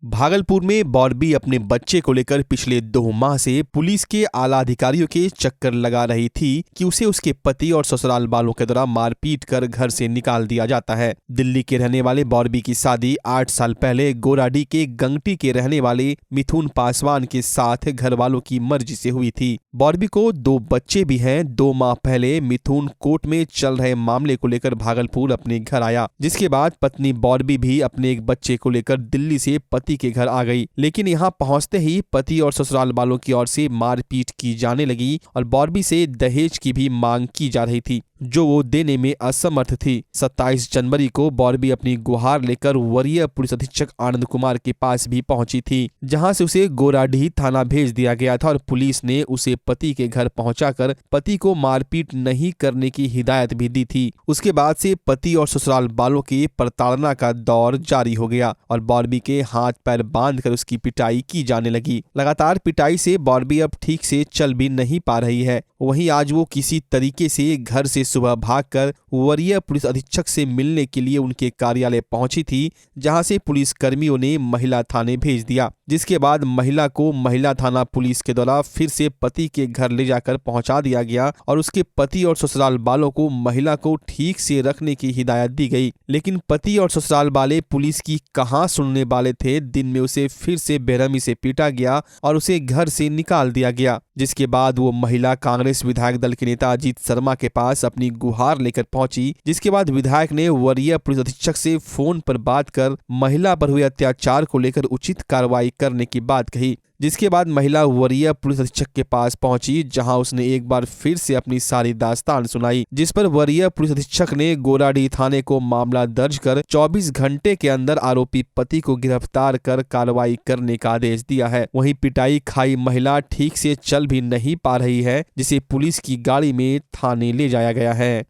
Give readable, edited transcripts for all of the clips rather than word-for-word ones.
भागलपुर में बॉर्बी अपने बच्चे को लेकर पिछले 2 माह से पुलिस के आला अधिकारियों के चक्कर लगा रही थी कि उसे उसके पति और ससुराल वालों के द्वारा मारपीट कर घर से निकाल दिया जाता है। दिल्ली के रहने वाले बॉर्बी की शादी 8 साल पहले गोराडी के गंगटी के रहने वाले मिथुन पासवान के साथ घर वालों की मर्जी से हुई थी। बॉर्बी को 2 बच्चे भी हैं। 2 माह पहले मिथुन कोर्ट में चल रहे मामले को लेकर भागलपुर अपने घर आया, जिसके बाद पत्नी बॉर्बी भी अपने एक बच्चे को लेकर दिल्ली से पति के घर आ गई। लेकिन यहाँ पहुंचते ही पति और ससुराल वालों की ओर से मारपीट की जाने लगी और बॉर्बी से दहेज की भी मांग की जा रही थी, जो वो देने में असमर्थ थी। 27 जनवरी को बॉर्बी अपनी गुहार लेकर वरीय पुलिस अधीक्षक आनंद कुमार के पास भी पहुंची थी, जहां से उसे गोराडीह थाना भेज दिया गया था और पुलिस ने उसे पति के घर पहुंचाकर पति को मारपीट नहीं करने की हिदायत भी दी थी। उसके बाद से पति और ससुराल वालों की प्रताड़ना का दौर जारी हो गया और बॉर्बी के हाथ पैर बांधकर उसकी पिटाई की जाने लगी। लगातार पिटाई से बॉर्बी अब ठीक से चल भी नहीं पा रही है। वहीं आज वो किसी तरीके से घर से सुबह भागकर वरीय पुलिस अधीक्षक से मिलने के लिए उनके कार्यालय पहुंची थी, जहां से पुलिस कर्मियों ने महिला थाने भेज दिया, जिसके बाद महिला को महिला थाना पुलिस के द्वारा फिर से पति के घर ले जाकर पहुंचा दिया गया और उसके पति और ससुराल वालों को महिला को ठीक से रखने की हिदायत दी गई। लेकिन पति और ससुराल वाले पुलिस की कहां सुनने वाले थे। दिन में उसे फिर से बेरहमी से पीटा गया और उसे घर से निकाल दिया गया, जिसके बाद वो महिला कांग्रेस विधायक दल के नेता अजीत शर्मा के पास अपनी गुहार लेकर पहुंची, जिसके बाद विधायक ने वरीय पुलिस अधीक्षक से फोन पर बात कर महिला पर हुए अत्याचार को लेकर उचित कार्रवाई करने की बात कही। जिसके बाद महिला वरीय पुलिस अधीक्षक के पास पहुंची, जहां उसने एक बार फिर से अपनी सारी दास्तान सुनाई, जिस पर वरीय पुलिस अधीक्षक ने गोराडीह थाने को मामला दर्ज कर 24 घंटे के अंदर आरोपी पति को गिरफ्तार कर कार्रवाई करने का आदेश दिया है। वहीं पिटाई खाई महिला ठीक से चल भी नहीं पा रही है, जिसे पुलिस की गाड़ी में थाने ले जाया गया है।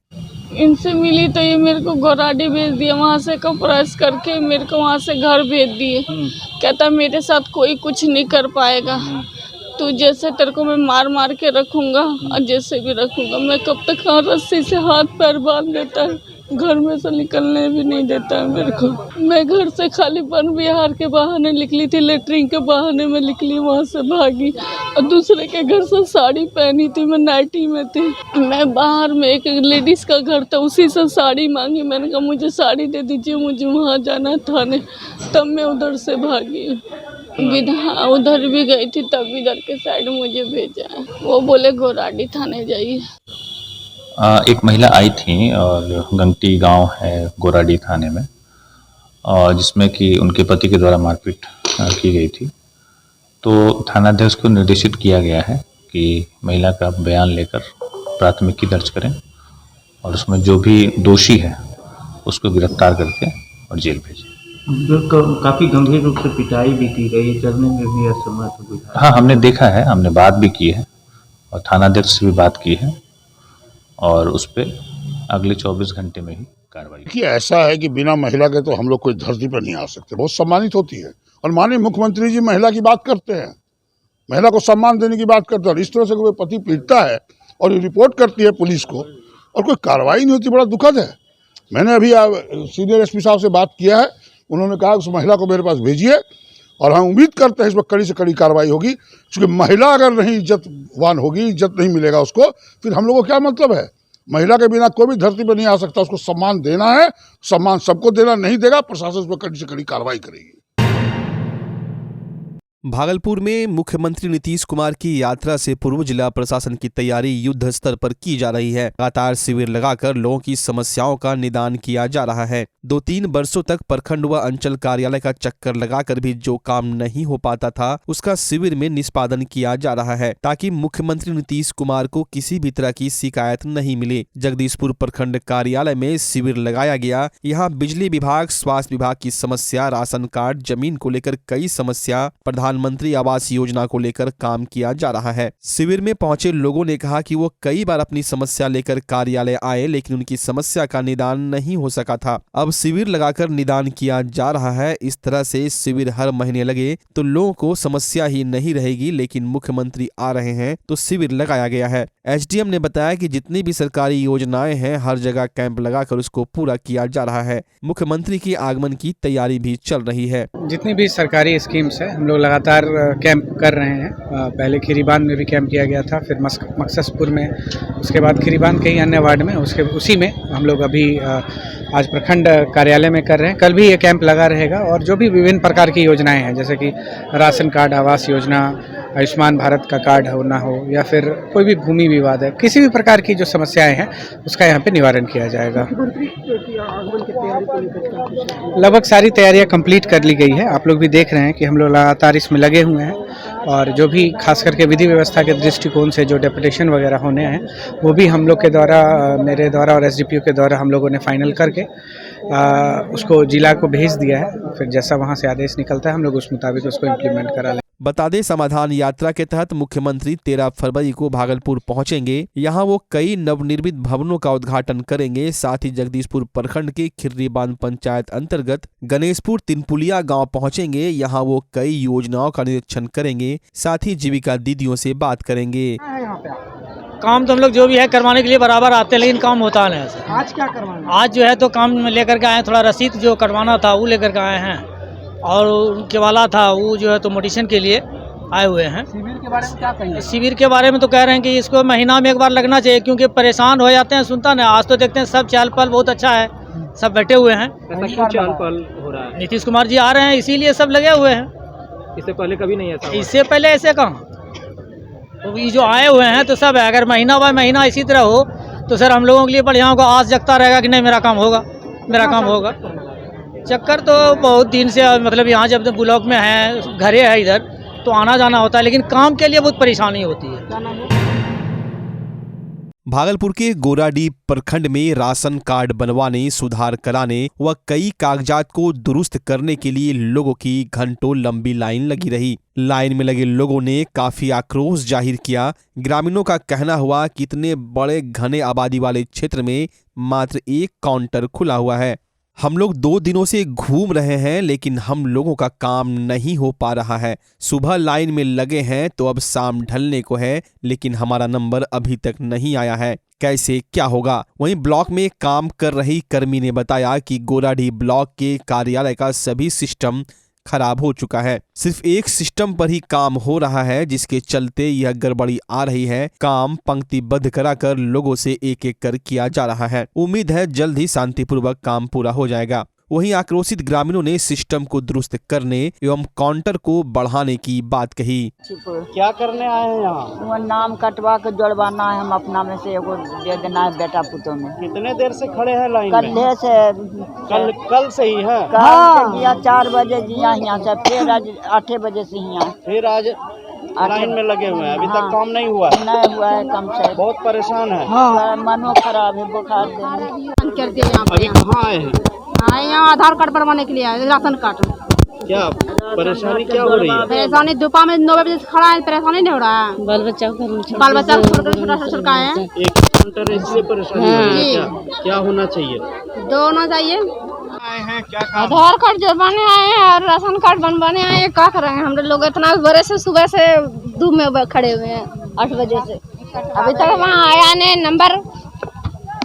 इनसे मिली तो ये मेरे को गोराडी भेज दिया, वहाँ से कंप्रेस करके मेरे को वहाँ से घर भेज दिए। कहता मेरे साथ कोई कुछ नहीं कर पाएगा, तू जैसे तेरे को मैं मार मार के रखूंगा और जैसे भी रखूंगा। मैं कब तक रस्सी से हाथ पैर बांध देता है, घर में से निकलने भी नहीं देता है मेरे को। मैं घर से खाली वन विहार के बहाने निकली थी, लेटरिन के बहाने में निकली, वहाँ से भागी और दूसरे के घर से साड़ी पहनी थी, मैं नाइटी में थी। मैं बाहर में एक लेडीज का घर था, उसी से साड़ी मांगी। मैंने कहा मुझे साड़ी दे दीजिए, मुझे वहाँ जाना थाने। तब मैं उधर से भागी, उधर भी गई थी, तब इधर के साइड मुझे भेजा। वो बोले गोराडी थाने जाइए। एक महिला आई थी और गंगटी गांव है गोराडी थाने में, और जिसमें कि उनके पति के द्वारा मारपीट की गई थी। तो थानाध्यक्ष को निर्देशित किया गया है कि महिला का बयान लेकर प्राथमिकी दर्ज करें और उसमें जो भी दोषी है उसको गिरफ्तार करके और जेल भेजें। काफी गंभीर रूप से पिटाई भी की गई, चलने में भी असमर्थ हुई। हाँ, हमने देखा है, हमने बात भी की है और थानाध्यक्ष से भी बात की है और उस पर अगले 24 घंटे में ही कार्रवाई। कि ऐसा है कि बिना महिला के तो हम लोग कोई धरती पर नहीं आ सकते। बहुत सम्मानित होती है और माननीय मुख्यमंत्री जी महिला की बात करते हैं, महिला को सम्मान देने की बात करते हैं। और इस तरह से कोई पति पीटता है और रिपोर्ट करती है पुलिस को और कोई कार्रवाई नहीं होती, बड़ा दुखद है। मैंने अभी सीनियर एसपी साहब से बात किया है, उन्होंने कहा उस महिला को मेरे पास भेजिए और हम उम्मीद करते हैं इस पर कड़ी से कड़ी कार्रवाई होगी। क्योंकि महिला अगर नहीं इज्जतवान होगी, इज्जत नहीं मिलेगा उसको, फिर हम लोगों को क्या मतलब है। महिला के बिना कोई भी धरती पर नहीं आ सकता। उसको सम्मान देना है, सम्मान सबको देना, नहीं देगा प्रशासन उस पर कड़ी से कड़ी कार्रवाई करेगी। भागलपुर में मुख्यमंत्री नीतीश कुमार की यात्रा से पूर्व जिला प्रशासन की तैयारी युद्ध स्तर पर की जा रही है। लगातार शिविर लगाकर लोगों की समस्याओं का निदान किया जा रहा है। 2-3 वर्षों तक प्रखंड व अंचल कार्यालय का चक्कर लगाकर भी जो काम नहीं हो पाता था, उसका शिविर में निष्पादन किया जा रहा है, ताकि मुख्यमंत्री नीतीश कुमार को किसी भी तरह की शिकायत नहीं मिले। जगदीशपुर प्रखंड कार्यालय में शिविर लगाया गया। यहाँ बिजली विभाग, स्वास्थ्य विभाग की समस्या, राशन कार्ड, जमीन को लेकर कई समस्या, प्रधानमंत्री आवास योजना को लेकर काम किया जा रहा है। शिविर में पहुंचे लोगों ने कहा कि वो कई बार अपनी समस्या लेकर कार्यालय आए, लेकिन उनकी समस्या का निदान नहीं हो सका था। अब शिविर लगाकर निदान किया जा रहा है। इस तरह से शिविर हर महीने लगे तो लोगों को समस्या ही नहीं रहेगी, लेकिन मुख्यमंत्री आ रहे हैं तो शिविर लगाया गया है। एसडीएम ने बताया कि जितनी भी सरकारी योजनाएं हैं हर जगह कैंप लगाकर उसको पूरा किया जा रहा है। मुख्यमंत्री के आगमन की तैयारी भी चल रही है। जितनी भी सरकारी स्कीम्स है हम लोग लगातार कैंप कर रहे हैं। पहले खीरीबांध में भी कैंप किया गया था, फिर मकससपुर में, उसके बाद खीरीबांध कई अन्य वार्ड में, उसी में हम लोग अभी आज प्रखंड कार्यालय में कर रहे हैं। कल भी ये कैंप लगा रहेगा और जो भी विभिन्न प्रकार की योजनाएं हैं जैसे कि राशन कार्ड, आवास योजना, आयुष्मान भारत का कार्ड होना हो या फिर कोई भी भूमि विवाद है, किसी भी प्रकार की जो समस्याएं हैं उसका यहाँ पे निवारण किया जाएगा। लगभग सारी तैयारियां कंप्लीट कर ली गई है। आप लोग भी देख रहे हैं कि हम लोग लगातार इसमें लगे हुए हैं और जो भी खास करके विधि व्यवस्था के दृष्टिकोण से जो डेपुटेशन वगैरह होने हैं वो भी हम लोग के द्वारा, मेरे द्वारा और एसडीपीओ के द्वारा हम लोगों ने फाइनल करके उसको जिला को भेज दिया है। फिर जैसा वहाँ से आदेश निकलता है हम लोग उस मुताबिक उसको इम्प्लीमेंट करा लें। बता दें, समाधान यात्रा के तहत मुख्यमंत्री 13 फरवरी को भागलपुर पहुंचेंगे। यहां वो कई नवनिर्मित भवनों का उद्घाटन करेंगे। साथ ही जगदीशपुर प्रखंड के खिर्रीबांध पंचायत अंतर्गत गणेशपुर तिनपुलिया गांव पहुंचेंगे। यहां वो कई योजनाओं का निरीक्षण करेंगे। साथ ही जीविका दीदियों से बात करेंगे। काम तो हम लोग जो भी है करवाने के लिए बराबर आते हैं, लेकिन काम होता नहीं है। आज क्या करवाना? आज जो है तो काम लेकर के आए, थोड़ा रसीद जो करवाना था वो लेकर के आए हैं और उनके वाला था वो जो है तो मोटिशन के लिए आए हुए हैं। शिविर के बारे में क्या कहिए? शिविर के बारे में तो कह रहे हैं कि इसको महीना में एक बार लगना चाहिए, क्योंकि परेशान हो जाते हैं। सुनता नहीं, आज तो देखते हैं सब चहल पहल बहुत अच्छा है, सब बैठे हुए हैं। ऐसा क्यों चहल पहल हो रहा है? नीतीश कुमार जी आ रहे हैं इसीलिए सब लगे हुए हैं। इससे पहले कभी नहीं ऐसा हुआ? इससे पहले ऐसे कहाँ, तो ये जो आए हुए हैं तो सब है। अगर महीना बाय महीना इसी तरह हो तो सर हम लोगों के लिए बढ़िया होगा, आस जगता रहेगा कि नहीं मेरा काम होगा, मेरा काम होगा। चक्कर तो बहुत दिन से, मतलब यहाँ जब ब्लॉक में है, घरे है इधर, तो आना जाना होता है, लेकिन काम के लिए बहुत परेशानी होती है। भागलपुर के गोराडीह प्रखंड में राशन कार्ड बनवाने, सुधार कराने व कई कागजात को दुरुस्त करने के लिए लोगों की घंटों लंबी लाइन लगी रही। लाइन में लगे लोगों ने काफी आक्रोश जाहिर किया। ग्रामीणों का कहना हुआ कि इतने बड़े घने आबादी वाले क्षेत्र में मात्र एक काउंटर खुला हुआ है। हम लोग 2 दिनों से घूम रहे हैं लेकिन हम लोगों का काम नहीं हो पा रहा है। सुबह लाइन में लगे हैं तो अब शाम ढलने को है, लेकिन हमारा नंबर अभी तक नहीं आया है। कैसे क्या होगा? वहीं ब्लॉक में काम कर रही कर्मी ने बताया कि गोराडीह ब्लॉक के कार्यालय का सभी सिस्टम खराब हो चुका है। सिर्फ एक सिस्टम पर ही काम हो रहा है, जिसके चलते यह गड़बड़ी आ रही है। काम पंक्तिबद्ध कराकर लोगों से एक एक कर किया जा रहा है। उम्मीद है जल्द ही शांतिपूर्वक काम पूरा हो जाएगा। वहीं आक्रोशित ग्रामीणों ने सिस्टम को दुरुस्त करने एवं काउंटर को बढ़ाने की बात कही। क्या करने आए हैं यहाँ? वो नाम कटवा के जोड़वाना है, हम अपना में से एगो दे देना है बेटा पुतों में। कितने देर से खड़े हैं लाइन में? कल से कल से ही है? कल 4 बजे जिया यहाँ से, फिर आज 8 बजे से यहाँ, फिर आज लाइन में लगे हुए हैं। अभी तक काम नहीं हुआ? नहीं हुआ है कम से। बहुत परेशान है। मनो खराब है, बुखार अभी कहाँ आए हैं? यहाँ आधार कार्ड बनवाने के लिए आए, राशन कार्ड। क्या परेशानी क्या हो रही है? परेशानी दोपहर में 9 बजे से खड़ा है, परेशानी नहीं हो रहा है। बाल बच्चा को छोड़कर छोटा सा छुड़का है। एक काउंटर है इसलिए परेशानी हो रही है। क्या होना चाहिए? दो होना चाहिए। आए हैं क्या काम? आधार कार्ड बनवाने आए हैं और राशन कार्ड बनवाने आए हैं। क्या करेंगे हम लोग, इतना बड़े से सुबह से धूप में खड़े हुए हैं 8 बजे से, अभी तक वहाँ आया नहीं नंबर।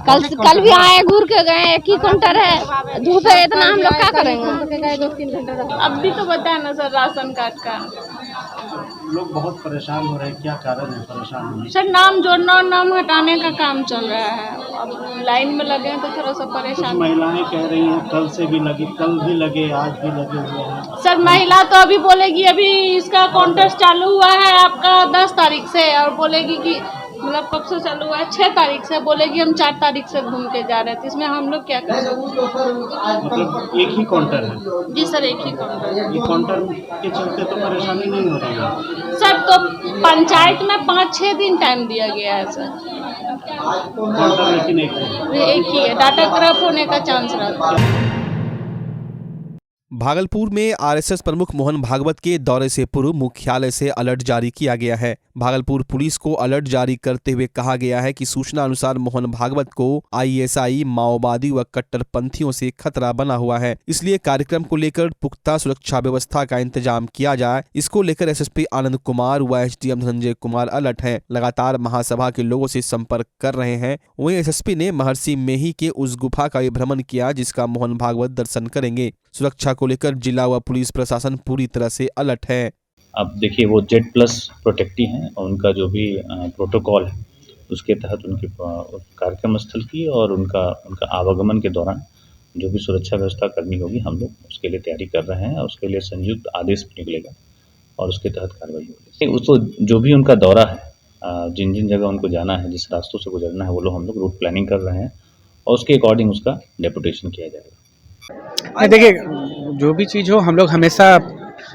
कल भी आए, घूर के गए, एक ही काउंटर है, धूप है इतना, हम लोग क्या करेंगे? 2-3 घंटे अब भी तो बताया ना सर, राशन कार्ड का लोग बहुत परेशान हो रहे हैं। क्या कारण है परेशान होने? सर नाम जोड़ना और नाम हटाने का काम चल रहा है। अब लाइन में लगे हैं तो थोड़ा सा कुछ परेशान। महिलाएं कह रही हैं कल से भी लगे, कल भी लगे, आज भी लगे हुए हैं। सर महिला तो अभी बोलेगी अभी इसका कॉन्टेस्ट चालू हुआ है आपका 10 तारीख से, और बोलेगी कि मतलब कब से चालू हुआ है 6 तारीख से, बोलेगी हम 4 तारीख से घूम के जा रहे थे। इसमें हम लोग क्या करें? मतलब एक ही काउंटर है? जी सर, एक ही काउंटर है। ये काउंटर के चलते तो परेशानी नहीं हो रही है? सर तो पंचायत में 5-6 दिन टाइम दिया गया है सर। काउंटर लेकिन एक ही है, डाटा क्रॉप होने का चांस रहता है। भागलपुर में आरएसएस प्रमुख मोहन भागवत के दौरे से पूर्व मुख्यालय से अलर्ट जारी किया गया है। भागलपुर पुलिस को अलर्ट जारी करते हुए कहा गया है कि सूचना अनुसार मोहन भागवत को आईएसआई, माओवादी व कट्टरपंथियों से खतरा बना हुआ है। इसलिए कार्यक्रम को लेकर पुख्ता सुरक्षा व्यवस्था का इंतजाम किया जाए। इसको लेकर एसएसपी आनंद कुमार व एसडीएम धनंजय कुमार अलर्ट हैं, लगातार महासभा के लोगों से संपर्क कर रहे हैं। वहीं एसएसपी ने महर्षि मेही के उस गुफा का भ्रमण किया जिसका मोहन भागवत दर्शन करेंगे। सुरक्षा को लेकर जिला व पुलिस प्रशासन पूरी तरह से अलर्ट है। अब देखिए, वो जेड प्लस प्रोटेक्टी हैं और उनका जो भी प्रोटोकॉल है उसके तहत उनके कार्यक्रम स्थल की और उनका आवागमन के दौरान जो भी सुरक्षा व्यवस्था करनी होगी हम लोग उसके लिए तैयारी कर रहे हैं और उसके लिए संयुक्त आदेश भी निकलेगा और उसके तहत कार्रवाई होगी। उसको जो भी उनका दौरा है, जिन जिन जगह उनको जाना है, जिस रास्तों से गुजरना है, वो लोग हम लोग रूट प्लानिंग कर रहे हैं और उसके अकॉर्डिंग उसका डेपुटेशन किया जाएगा। देखिए, जो भी चीज़ हो हम लोग हमेशा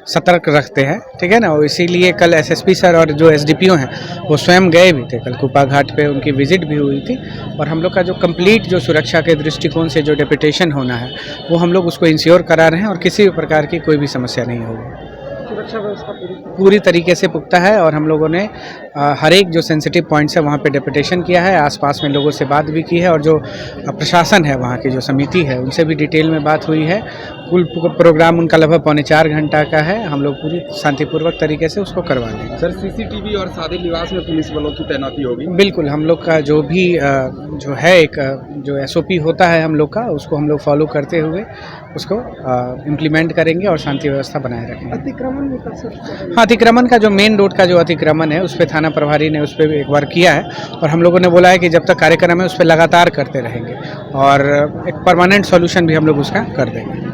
सतर्क रखते हैं, ठीक है ना। और इसीलिए कल एसएसपी सर और जो एसडीपीओ हैं वो स्वयं गए भी थे, कल कुपा घाट पे उनकी विजिट भी हुई थी और हम लोग का जो कंप्लीट जो सुरक्षा के दृष्टिकोण से जो डेपुटेशन होना है वो हम लोग उसको इंश्योर करा रहे हैं और किसी भी प्रकार की कोई भी समस्या नहीं होगी। सुरक्षा व्यवस्था पूरी तरीके से पुख्ता है और हम लोगों ने हर एक जो सेंसिटिव पॉइंट्स है वहाँ पे डेपुटेशन किया है, आसपास में लोगों से बात भी की है और जो प्रशासन है वहाँ की जो समिति है उनसे भी डिटेल में बात हुई है। कुल प्रोग्राम उनका लगभग 3.25 घंटा का है। हम लोग पूरी शांतिपूर्वक तरीके से उसको करवा लेंगे। सर, सीसीटीवी और सादे निवास में पुलिस बलों की तैनाती होगी? बिल्कुल, हम लोग का जो भी जो है एक जो एसओपी होता है हम लोग का, उसको हम लोग फॉलो करते हुए उसको इम्प्लीमेंट करेंगे और शांति व्यवस्था बनाए रखेंगे। अतिक्रमण भी कर सकते हैं? हाँ, अतिक्रमण का जो मेन रोड का जो अतिक्रमण है उस पर थाना प्रभारी ने उस पर एक बार किया है और हम लोगों ने बोला है कि जब तक कार्यक्रम है उस पर लगातार करते रहेंगे और एक परमानेंट सॉल्यूशन भी हम लोग उसका कर देंगे।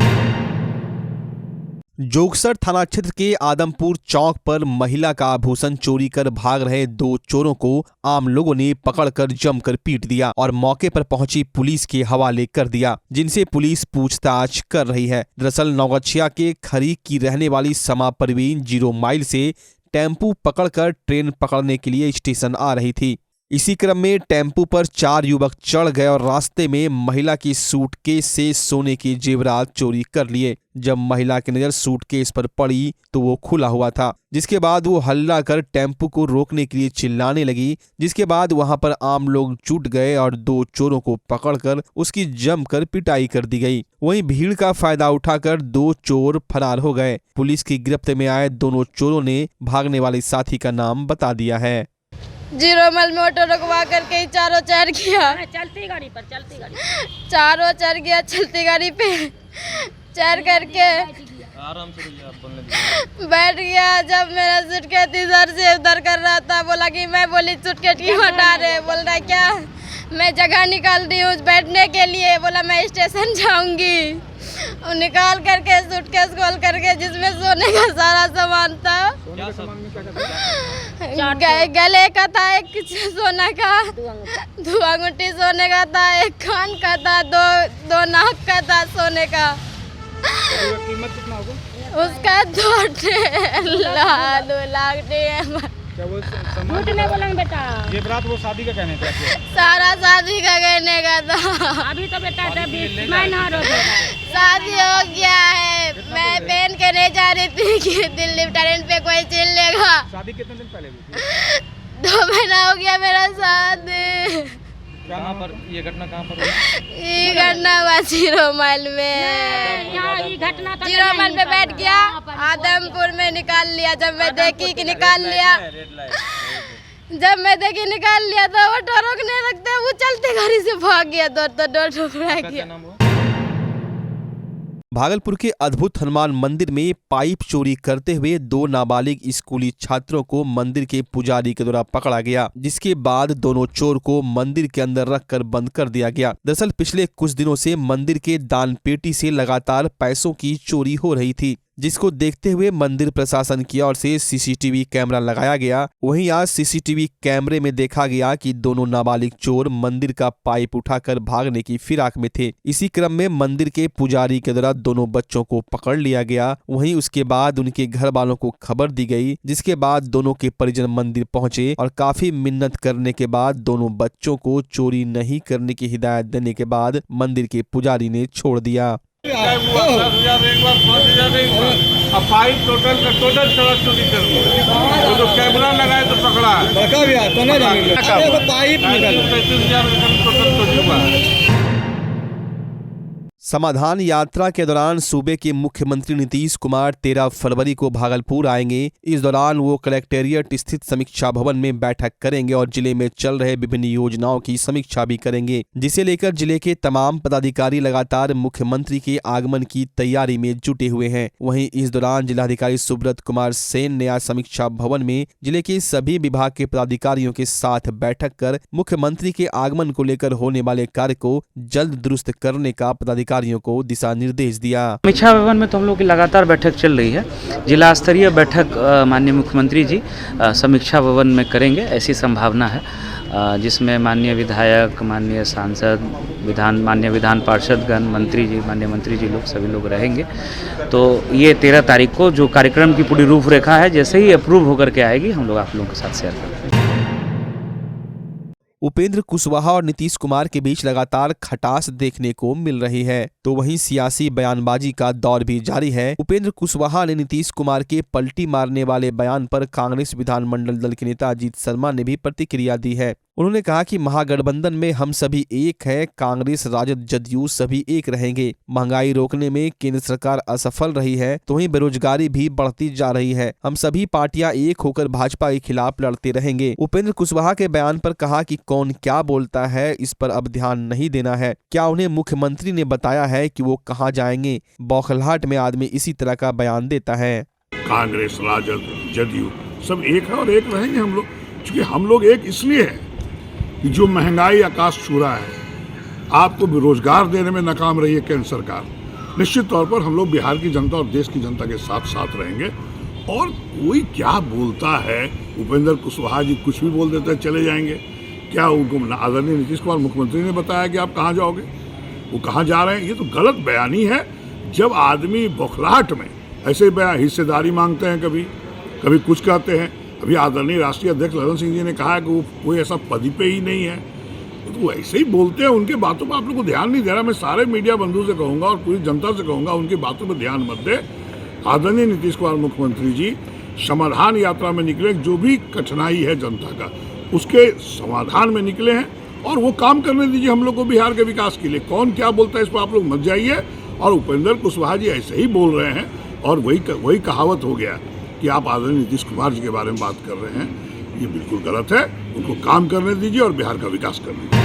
जोगसर थाना क्षेत्र के आदमपुर चौक पर महिला का आभूषण चोरी कर भाग रहे 2 चोरों को आम लोगों ने पकड़कर जमकर पीट दिया और मौके पर पहुंची पुलिस के हवाले कर दिया, जिनसे पुलिस पूछताछ कर रही है। दरअसल नौगछिया के खरीक की रहने वाली समा परवीन 0 माइल से टेम्पू पकड़कर ट्रेन पकड़ने के लिए स्टेशन आ रही थी। इसी क्रम में टेम्पू पर 4 युवक चढ़ गए और रास्ते में महिला की सूटकेस से सोने के जेवरात चोरी कर लिए। जब महिला की नजर सूटकेस पर पड़ी तो वो खुला हुआ था, जिसके बाद वो हल्ला कर टेम्पू को रोकने के लिए चिल्लाने लगी, जिसके बाद वहां पर आम लोग जुट गए और 2 चोरों को पकड़कर उसकी जमकर पिटाई कर दी गई। वहीं भीड़ का फायदा उठाकर 2 चोर फरार हो गए। पुलिस की गिरफ्त में आए दोनों चोरों ने भागने वाले साथी का नाम बता दिया है। 0 माइल में ऑटो रुकवा करके ही चारों चढ़ गया, चलती गाड़ी पर चारों चढ़ गया, चलती गाड़ी पे चढ़ करके आराम से बैठ गया। जब मेरा सूटकेस इधर से उधर कर रहा था, बोला कि मैं बोली सूटकेस क्यों हटा रहे, बोल रहा क्या मैं जगह निकाल रही हूँ बैठने के लिए, बोला मैं स्टेशन जाऊंगी। और निकाल करके सूटकेस खोल करके जिसमें सोने का सारा सामान था, गले का था, एक सोने का, 2 अंगूठी सोने का था, एक कान का था, 2 नाक का था सोने का। कीमत कितना होगा उसका? 2 लाख। क्या वो बोलेंगे बेटा, ये रात वो शादी का कहने थे? सारा शादी का कहने का था। अभी तो बेटा महीना शादी हो गया है। मैं पहन के नहीं जा रही थी कि दिल्ली ट्रेन पे कोई छीन लेगा। शादी कितने दिन पहले हुई थी? 2 महीना हो गया मेरा शादी। कहाँ पर ये घटना कहाँ पर हुई? ये घटना हुआ 0 माइल में। यहाँ ये घटना 0 माइल पे बैठ गया, आदमपुर में निकाल लिया। जब मैं देखी कि निकाल लिया, तो वो रोक नहीं रखते, वो चलते गाड़ी से भाग गया, दौड़ ठुकरा गया। भागलपुर के अद्भुत हनुमान मंदिर में पाइप चोरी करते हुए 2 नाबालिग स्कूली छात्रों को मंदिर के पुजारी के द्वारा पकड़ा गया, जिसके बाद दोनों चोर को मंदिर के अंदर रखकर बंद कर दिया गया। दरअसल पिछले कुछ दिनों से मंदिर के दान पेटी से लगातार पैसों की चोरी हो रही थी, जिसको देखते हुए मंदिर प्रशासन की ओर से सीसीटीवी कैमरा लगाया गया। वहीं आज सीसीटीवी कैमरे में देखा गया कि दोनों नाबालिग चोर मंदिर का पाइप उठाकर भागने की फिराक में थे। इसी क्रम में मंदिर के पुजारी के द्वारा दोनों बच्चों को पकड़ लिया गया। वहीं उसके बाद उनके घर वालों को खबर दी गई, जिसके बाद दोनों के परिजन मंदिर पहुंचे और काफी मिन्नत करने के बाद दोनों बच्चों को चोरी नहीं करने की हिदायत देने के बाद मंदिर के पुजारी ने छोड़ दिया। 10,000 एक बार 5,000 एक बार अब फाइल टोटल का टोटल सड़क चोरी कर दी। तो कैमरा लगाए तो पकड़ा है। 35,000 टोटल चोरी हुआ है। समाधान यात्रा के दौरान सूबे के मुख्यमंत्री नीतीश कुमार 13 फरवरी को भागलपुर आएंगे। इस दौरान वो कलेक्टेरिएट स्थित समीक्षा भवन में बैठक करेंगे और जिले में चल रहे विभिन्न योजनाओं की समीक्षा भी करेंगे, जिसे लेकर जिले के तमाम पदाधिकारी लगातार मुख्यमंत्री के आगमन की तैयारी में जुटे हुए हैं। वहीं इस दौरान जिलाधिकारी सुब्रत कुमार सेन ने आज समीक्षा भवन में जिले के सभी विभाग के पदाधिकारियों के साथ बैठक कर मुख्यमंत्री के आगमन को लेकर होने वाले कार्य को जल्द दुरुस्त करने का पदाधिकारी को दिशा निर्देश दिया। समीक्षा भवन में तो हम लोग की लगातार बैठक चल रही है। जिला स्तरीय बैठक माननीय मुख्यमंत्री जी समीक्षा भवन में करेंगे, ऐसी संभावना है, जिसमें माननीय विधायक, माननीय सांसद, माननीय विधान पार्षदगण, मंत्री जी, माननीय मंत्री जी लोग सभी लोग रहेंगे। तो ये 13 तारीख को जो कार्यक्रम की पूरी रूपरेखा है, जैसे ही अप्रूव होकर के आएगी हम लोग आप लोगों के साथ शेयर करेंगे। उपेंद्र कुशवाहा और नीतीश कुमार के बीच लगातार खटास देखने को मिल रही है, तो वहीं सियासी बयानबाजी का दौर भी जारी है। उपेंद्र कुशवाहा ने नीतीश कुमार के पलटी मारने वाले बयान पर कांग्रेस विधानमंडल दल के नेता अजीत शर्मा ने भी प्रतिक्रिया दी है। उन्होंने कहा कि महागठबंधन में हम सभी एक है, कांग्रेस, राजद, जदयू सभी एक रहेंगे। महंगाई रोकने में केंद्र सरकार असफल रही है, तो वहीं बेरोजगारी भी बढ़ती जा रही है। हम सभी पार्टियां एक होकर भाजपा के खिलाफ लड़ते रहेंगे। उपेंद्र कुशवाहा के बयान पर कहा कि कौन क्या बोलता है इस पर अब ध्यान नहीं देना है। क्या उन्हें मुख्यमंत्री ने बताया है कि वो कहाँ जाएंगे? बौखलाहट में आदमी इसी तरह का बयान देता है। कांग्रेस, राजद, जदयू सब एक है और एक रहेंगे हम लोग, क्योंकि हम लोग एक इसलिए है कि जो महंगाई आकाश छू रहा है, आपको रोजगार देने में नाकाम रही है केंद्र सरकार। निश्चित तौर पर हम लोग बिहार की जनता और देश की जनता के साथ साथ रहेंगे। और कोई क्या बोलता है, उपेंद्र कुशवाहा जी कुछ भी बोल देते हैं, चले जाएंगे। क्या उनको आदरणीय नीतीश कुमार मुख्यमंत्री ने बताया कि आप कहाँ जाओगे, वो कहाँ जा रहे हैं? ये तो गलत बयानी है। जब आदमी बौखलाहट में ऐसे हिस्सेदारी मांगते हैं, कभी कुछ कहते हैं। अभी आदरणीय राष्ट्रीय अध्यक्ष ललन सिंह जी ने कहा है कि वो कोई ऐसा पद पे ही नहीं है, तो वो ऐसे ही बोलते हैं। उनके बातों पर आप लोग को ध्यान नहीं दे रहा। मैं सारे मीडिया बंधु से कहूँगा और पूरी जनता से कहूँगा, उनकी बातों पर ध्यान मत दे। आदरणीय नीतीश कुमार मुख्यमंत्री जी समाधान यात्रा में निकले, जो भी कठिनाई है जनता का उसके समाधान में निकले हैं, और वो काम करने दीजिए हम लोग को बिहार के विकास के लिए। कौन क्या बोलता है इस पर आप लोग मत जाइए। और उपेंद्र कुशवाहा जी ऐसे ही बोल रहे हैं, और वही कहावत हो गया कि आप आदरणीय नीतीश कुमार जी के बारे में बात कर रहे हैं, ये बिल्कुल गलत है। उनको काम करने दीजिए और बिहार का विकास करने दीजिए।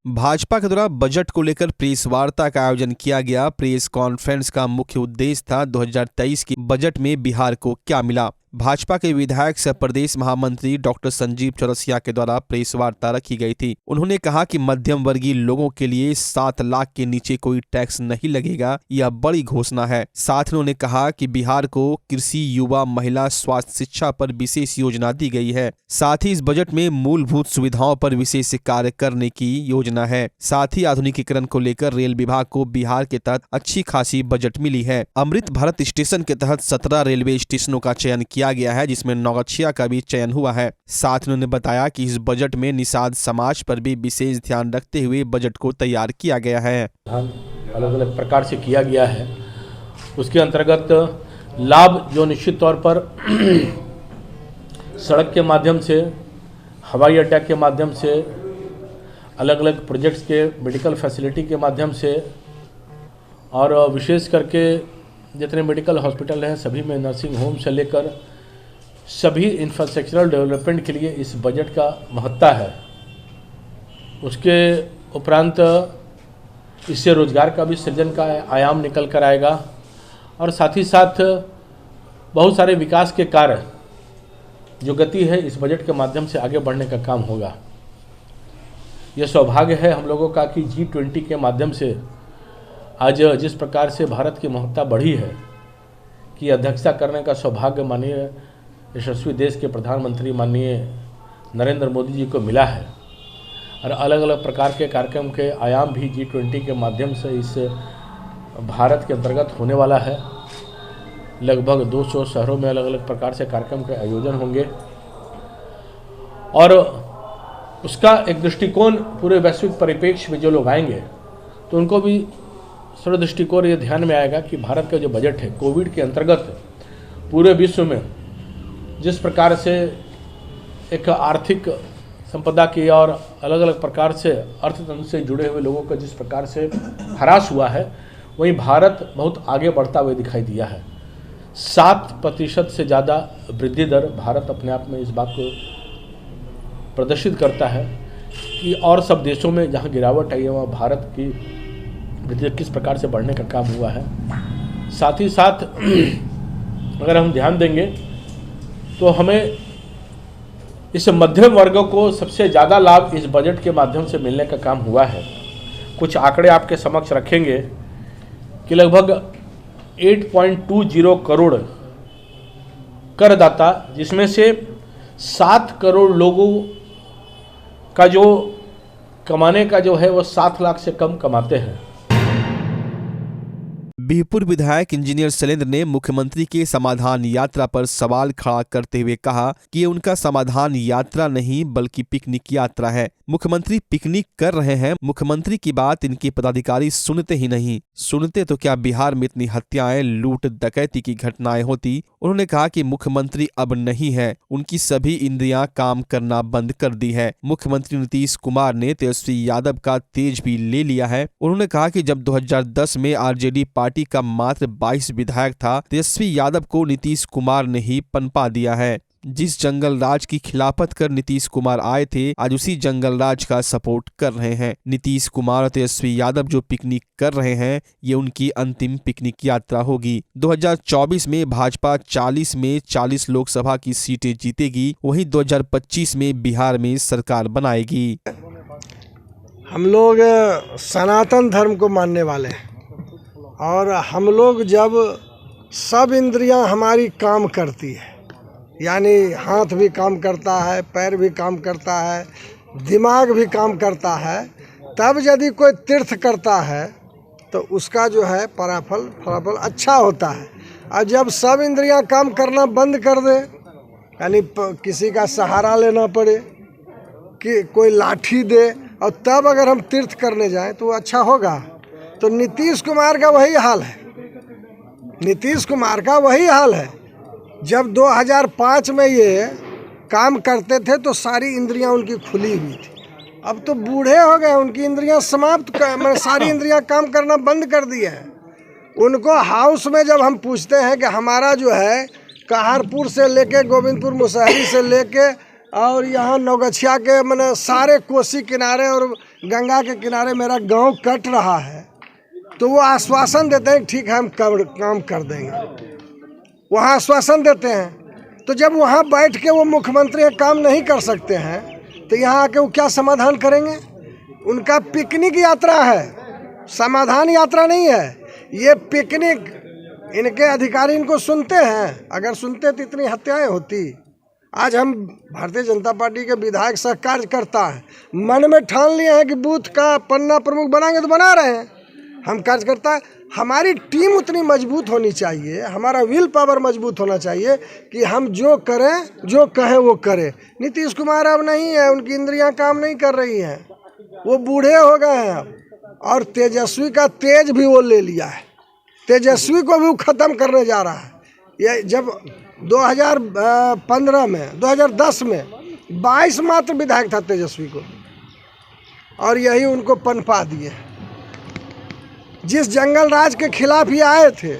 भाजपा के द्वारा बजट को लेकर प्रेस वार्ता का आयोजन किया गया। प्रेस कॉन्फ्रेंस का मुख्य उद्देश्य था 2023 की बजट में बिहार को क्या मिला। भाजपा के विधायक सह प्रदेश महामंत्री डॉक्टर संजीव चौरसिया के द्वारा प्रेस वार्ता रखी गई थी। उन्होंने कहा कि मध्यम वर्गीय लोगों के लिए 7 लाख के नीचे कोई टैक्स नहीं लगेगा, यह बड़ी घोषणा है। साथ ही उन्होंने कहा कि बिहार को कृषि, युवा, महिला, स्वास्थ्य, शिक्षा पर विशेष योजना दी गई है। साथ ही इस बजट में मूलभूत सुविधाओं पर विशेष कार्य करने की योजना है। साथ ही आधुनिकीकरण को लेकर रेल विभाग को बिहार के तहत अच्छी खासी बजट मिली है। अमृत भारत स्टेशन के तहत 17 रेलवे स्टेशनों का चयन किया गया है, जिसमें नौगछिया का भी चयन हुआ है। साथ ही उन्होंने बताया कि इस बजट में निषाद समाज पर भी विशेष ध्यान रखते हुए बजट को तैयार किया गया है। अलग अलग प्रकार से किया गया है। उसके अंतर्गत लाभ जो निश्चित तौर पर सड़क के माध्यम से, हवाई अड्डा के माध्यम से, अलग अलग प्रोजेक्ट्स के मेडिकल फैसिलिटी के माध्यम से, और विशेष करके जितने मेडिकल हॉस्पिटल हैं सभी में, नर्सिंग होम से लेकर सभी इंफ्रास्ट्रक्चरल डेवलपमेंट के लिए इस बजट का महत्ता है। उसके उपरांत इससे रोजगार का भी सृजन का आयाम निकल कर आएगा, और साथ ही साथ बहुत सारे विकास के कार्य जो गति है इस बजट के माध्यम से आगे बढ़ने का काम होगा। यह सौभाग्य है हम लोगों का कि G20 के माध्यम से आज जिस प्रकार से भारत की महत्ता बढ़ी है कि अध्यक्षता करने का सौभाग्य माननीय यशस्वी देश के प्रधानमंत्री माननीय नरेंद्र मोदी जी को मिला है, और अलग अलग प्रकार के कार्यक्रम के आयाम भी G20 के माध्यम से इस भारत के अंतर्गत होने वाला है। लगभग 200 शहरों में अलग अलग प्रकार से कार्यक्रम के आयोजन होंगे, और उसका एक दृष्टिकोण पूरे वैश्विक परिप्रेक्ष्य में जो लोग आएंगे तो उनको भी सर्व दृष्टिकोण ये ध्यान में आएगा कि भारत का जो बजट है कोविड के अंतर्गत पूरे विश्व में जिस प्रकार से एक आर्थिक संपदा की और अलग अलग प्रकार से अर्थतंत्र से जुड़े हुए लोगों का जिस प्रकार से ह्रास हुआ है, वहीं भारत बहुत आगे बढ़ता हुआ दिखाई दिया है। 7% से ज़्यादा वृद्धि दर भारत अपने आप में इस बात को प्रदर्शित करता है कि और सब देशों में जहां गिरावट आई है वहाँ भारत की वृद्धि किस प्रकार से बढ़ने का काम हुआ है। साथ ही साथ अगर हम ध्यान देंगे तो हमें इस मध्यम वर्गों को सबसे ज़्यादा लाभ इस बजट के माध्यम से मिलने का काम हुआ है। कुछ आंकड़े आपके समक्ष रखेंगे कि लगभग 8.20 करोड़ करदाता, जिसमें से 7 करोड़ लोगों का जो कमाने का जो है वो 7 लाख से कम कमाते हैं। बिहपुर विधायक इंजीनियर शैलेंद्र ने मुख्यमंत्री के समाधान यात्रा पर सवाल खड़ा करते हुए कहा कि ये उनका समाधान यात्रा नहीं बल्कि पिकनिक यात्रा है। मुख्यमंत्री पिकनिक कर रहे हैं। मुख्यमंत्री की बात इनके पदाधिकारी सुनते ही नहीं। सुनते तो क्या बिहार में इतनी हत्याएं, लूट डकैती की घटनाएं होती। उन्होंने कहा कि मुख्यमंत्री अब नहीं है, उनकी सभी इंद्रियां काम करना बंद कर दी है। मुख्यमंत्री नीतीश कुमार ने तेजस्वी यादव का तेज भी ले लिया है। उन्होंने कहा कि जब 2010 में आरजेडी पार्टी का मात्र 22 विधायक था, तेजस्वी यादव को नीतीश कुमार ने ही पनपा दिया है। जिस जंगल राज की खिलाफत कर नीतीश कुमार आए थे, आज उसी जंगल राज का सपोर्ट कर रहे हैं। नीतीश कुमार और तेजस्वी यादव जो पिकनिक कर रहे हैं, ये उनकी अंतिम पिकनिक यात्रा होगी। 2024 में भाजपा 40 में 40 लोकसभा की सीटें जीतेगी, वहीं 2025 में बिहार में सरकार बनाएगी। हम लोग सनातन धर्म को मानने वाले हैं और हम लोग जब सब इंद्रियां हमारी काम करती है, यानी हाथ भी काम करता है, पैर भी काम करता है, दिमाग भी काम करता है, तब यदि कोई तीर्थ करता है तो उसका जो है फलाफल अच्छा होता है। और जब सब इंद्रियां काम करना बंद कर दे, यानी किसी का सहारा लेना पड़े, कि कोई लाठी दे, और तब अगर हम तीर्थ करने जाएं तो वो अच्छा होगा। तो नीतीश कुमार का वही हाल है। नीतीश कुमार का वही हाल है। जब 2005 में ये काम करते थे तो सारी इंद्रियां उनकी खुली हुई थी। अब तो बूढ़े हो गए, उनकी इंद्रियां समाप्त, सारी इंद्रियां काम करना बंद कर दी है। उनको हाउस में जब हम पूछते हैं कि हमारा जो है कहारपुर से लेके गोविंदपुर मुसहरी से लेके और यहाँ नौगछिया के मैंने सारे कोसी किनारे और गंगा के किनारे मेरा गांव कट रहा है, तो वो आश्वासन देते हैं ठीक है हम काम कर देंगे, वहाँ आश्वासन देते हैं। तो जब वहाँ बैठ के वो मुख्यमंत्री काम नहीं कर सकते हैं तो यहाँ आके वो क्या समाधान करेंगे। उनका पिकनिक यात्रा है, समाधान यात्रा नहीं है। ये पिकनिक, इनके अधिकारी इनको सुनते हैं, अगर सुनते तो इतनी हत्याएं होती। आज हम भारतीय जनता पार्टी के विधायक सह कार्यकर्ता हैं, मन में ठान लिए हैं कि बूथ का पन्ना प्रमुख बनाएंगे तो बना रहे हैं। हम कार्यकर्ता, हमारी टीम उतनी मजबूत होनी चाहिए, हमारा विल पावर मजबूत होना चाहिए कि हम जो करें, जो कहें वो करें। नीतीश कुमार अब नहीं है, उनकी इंद्रियां काम नहीं कर रही हैं, वो बूढ़े हो गए हैं अब। और तेजस्वी का तेज भी वो ले लिया है, तेजस्वी को भी वो ख़त्म करने जा रहा है। ये जब 2015 में 2010 में 22 मात्र विधायक था तेजस्वी को, और यही उनको पनपा दिए। जिस जंगल राज के खिलाफ ये आए थे,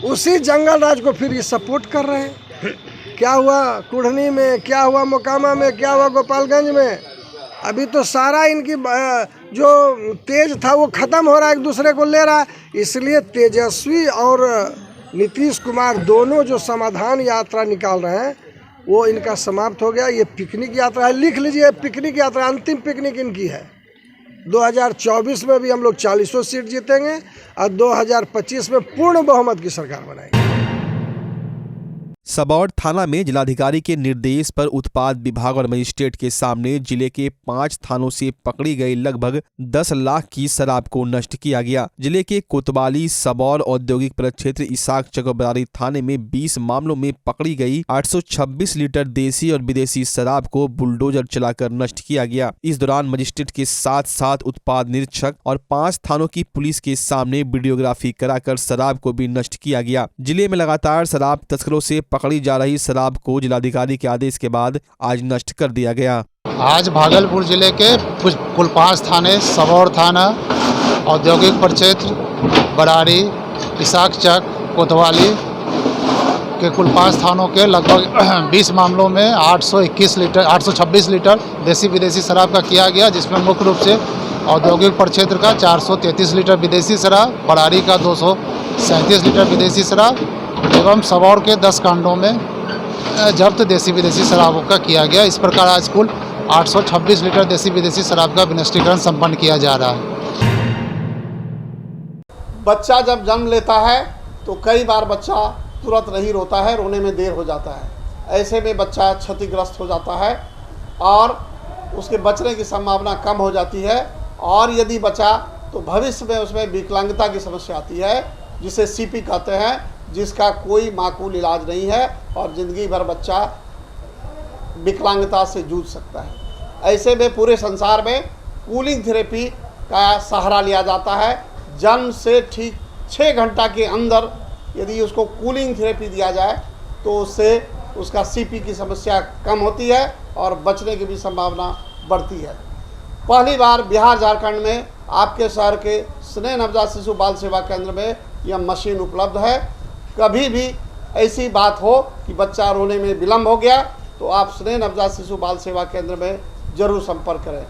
उसी जंगल राज को फिर ये सपोर्ट कर रहे हैं। क्या हुआ कुढ़नी में, क्या हुआ मोकामा में, क्या हुआ गोपालगंज में। अभी तो सारा इनकी जो तेज था वो ख़त्म हो रहा है, एक दूसरे को ले रहा है। इसलिए तेजस्वी और नीतीश कुमार दोनों जो समाधान यात्रा निकाल रहे हैं वो इनका समाप्त हो गया। ये पिकनिक यात्रा है, लिख लीजिए, पिकनिक यात्रा अंतिम पिकनिक इनकी है। 2024 में भी हम लोग 40 सीट जीतेंगे और 2025 में पूर्ण बहुमत की सरकार बनाएंगे। सबौर थाना में जिलाधिकारी के निर्देश पर उत्पाद विभाग और मजिस्ट्रेट के सामने जिले के 5 थानों से पकड़ी गई लगभग 10 लाख की शराब को नष्ट किया गया। जिले के कोतवाली, सबौर औद्योगिक प्रक्षेत्र, इसाक चक और बरारी थाने में 20 मामलों में पकड़ी गई 826 लीटर देसी और विदेशी शराब को बुलडोजर चलाकर नष्ट किया गया। इस दौरान मजिस्ट्रेट के साथ साथ उत्पाद निरीक्षक और 5 थानों की पुलिस के सामने वीडियोग्राफी कराकर शराब को भी नष्ट किया गया। जिले में लगातार शराब तस्करों से पकड़ी जा रही शराब को जिलाधिकारी के आदेश के बाद आज नष्ट कर दिया गया। आज भागलपुर जिले के कुल 5 थाने, सबौर थाना, औद्योगिक प्रक्षेत्र, बरारी, इसाक चक, कोतवाली के कुल 5 थानों के लगभग 20 मामलों में 826 लीटर देसी विदेशी शराब का किया गया, जिसमें मुख्य रूप से औद्योगिक प्रक्षेत्र का 433 लीटर विदेशी शराब, बरारी का 237 लीटर विदेशी शराब एवं सबौर के 10 कांडों में जब्त देसी विदेशी शराबों का किया गया। इस प्रकार आज कुल 826 लीटर देसी विदेशी शराब का विनिष्टीकरण संपन्न किया जा रहा है। बच्चा जब जन्म लेता है तो कई बार बच्चा तुरंत नहीं रोता है, रोने में देर हो जाता है। ऐसे में बच्चा क्षतिग्रस्त हो जाता है और उसके बचने की संभावना कम हो जाती है, और यदि बचा तो भविष्य में उसमें विकलांगता की समस्या आती है, जिसे सीपी कहते हैं, जिसका कोई माकूल इलाज नहीं है और ज़िंदगी भर बच्चा विकलांगता से जूझ सकता है। ऐसे में पूरे संसार में कूलिंग थेरेपी का सहारा लिया जाता है। जन्म से ठीक 6 घंटा के अंदर यदि उसको कूलिंग थेरेपी दिया जाए तो उससे उसका सीपी की समस्या कम होती है और बचने की भी संभावना बढ़ती है। पहली बार बिहार झारखंड में आपके शहर के स्नेह नवजात शिशु बाल सेवा केंद्र में यह मशीन उपलब्ध है। कभी भी ऐसी बात हो कि बच्चा रोने में विलम्ब हो गया तो आप स्नेह नवजात शिशु बाल सेवा केंद्र में जरूर संपर्क करें।